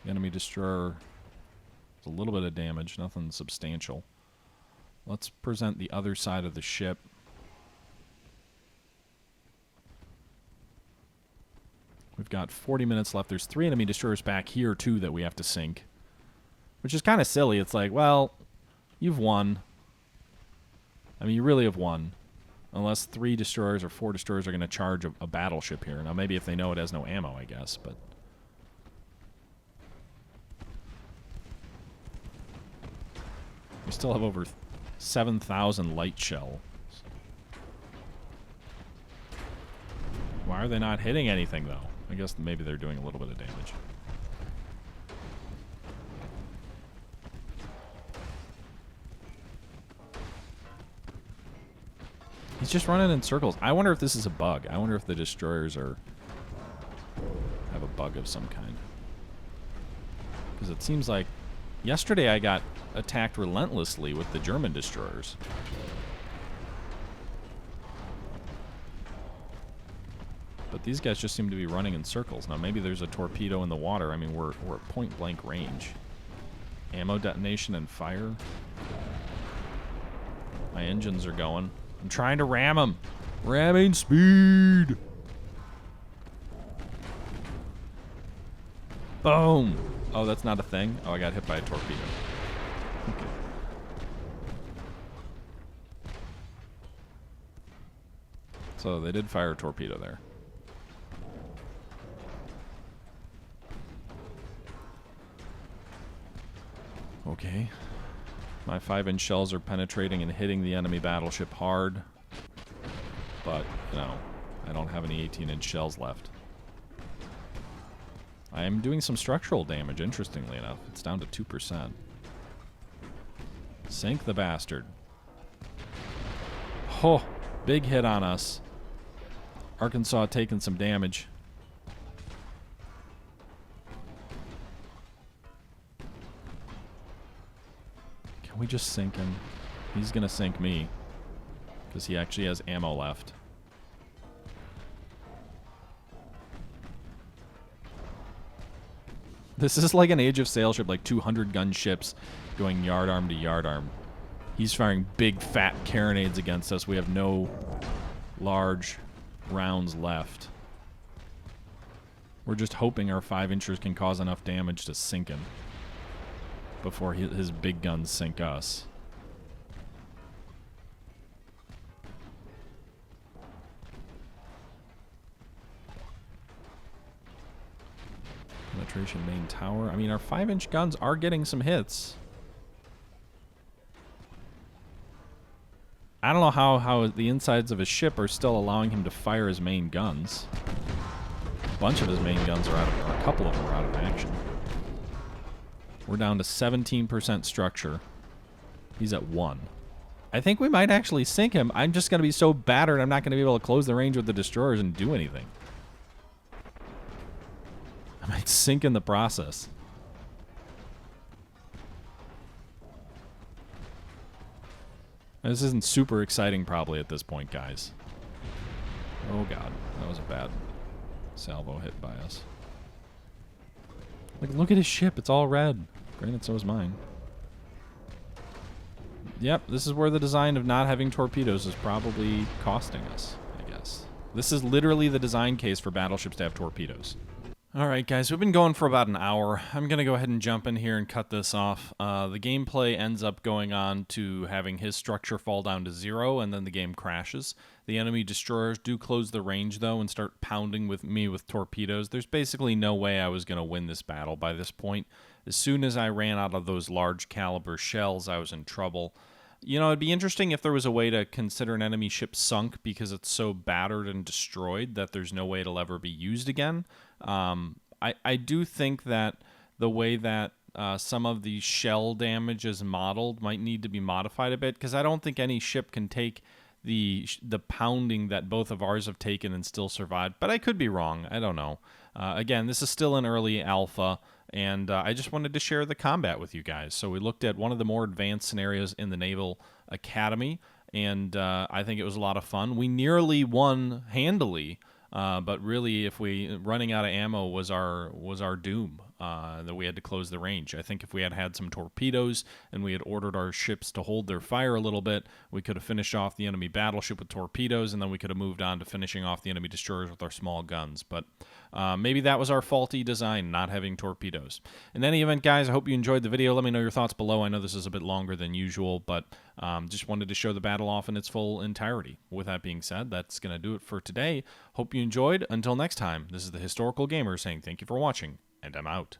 The enemy destroyer has a little bit of damage, nothing substantial. Let's present the other side of the ship. We've got 40 minutes left. There's 3 enemy destroyers back here, too, that we have to sink. Which is kind of silly. It's like, well, you've won. I mean, you really have won. Unless 3 destroyers or 4 destroyers are going to charge a battleship here. Now, maybe if they know it has no ammo, I guess, but... we still have over 7,000 light shell. Why are they not hitting anything, though? I guess maybe they're doing a little bit of damage. He's just running in circles. I wonder if this is a bug. I wonder if the destroyers have a bug of some kind. Because it seems like yesterday I got attacked relentlessly with the German destroyers. But these guys just seem to be running in circles. Now maybe there's a torpedo in the water. I mean, we're at point blank range. Ammo detonation and fire. My engines are going. I'm trying to ram them. Ramming speed. Boom. Oh, that's not a thing? Oh, I got hit by a torpedo. Okay. So they did fire a torpedo there. Okay. My 5-inch shells are penetrating and hitting the enemy battleship hard. But, you know, I don't have any 18-inch shells left. I am doing some structural damage, interestingly enough. It's down to 2%. Sink the bastard. Oh, big hit on us. Arkansas taking some damage. Can we just sink him? He's gonna sink me. Because he actually has ammo left. This is like an Age of Sail ship, like 200 gun ships going yard arm to yard arm. He's firing big fat carronades against us. We have no large rounds left. We're just hoping our 5-inchers can cause enough damage to sink him before his big guns sink us. Penetration main tower. I mean, our 5-inch guns are getting some hits. I don't know how the insides of his ship are still allowing him to fire his main guns. A bunch of his main guns are out of, or a couple of them are out of action. We're down to 17% structure. He's at 1. I think we might actually sink him. I'm just going to be so battered, I'm not going to be able to close the range with the destroyers and do anything. I might sink in the process. This isn't super exciting probably at this point, guys. Oh god, that was a bad salvo hit by us. Like, look at his ship, it's all red. Granted, so is mine. Yep, this is where the design of not having torpedoes is probably costing us, I guess. This is literally the design case for battleships to have torpedoes. Alright guys, we've been going for about an hour. I'm going to go ahead and jump in here and cut this off. The gameplay ends up going on to having his structure fall down to 0, and then the game crashes. The enemy destroyers do close the range though and start pounding with me with torpedoes. There's basically no way I was going to win this battle by this point. As soon as I ran out of those large caliber shells, I was in trouble. You know, it'd be interesting if there was a way to consider an enemy ship sunk because it's so battered and destroyed that there's no way it'll ever be used again. I do think that the way that some of the shell damage is modeled might need to be modified a bit, because I don't think any ship can take the pounding that both of ours have taken and still survived. But I could be wrong. I don't know. Again, this is still an early alpha, and I just wanted to share the combat with you guys. So we looked at one of the more advanced scenarios in the Naval Academy, and I think it was a lot of fun. We nearly won handily, but really, if we running out of ammo was our doom. That we had to close the range. I think if we had had some torpedoes and we had ordered our ships to hold their fire a little bit, we could have finished off the enemy battleship with torpedoes, and then we could have moved on to finishing off the enemy destroyers with our small guns. But maybe that was our faulty design, not having torpedoes. In any event, guys, I hope you enjoyed the video. Let me know your thoughts below. I know this is a bit longer than usual, but just wanted to show the battle off in its full entirety. With that being said, that's going to do it for today. Hope you enjoyed. Until next time, this is the Historical Gamer saying thank you for watching, and I'm out.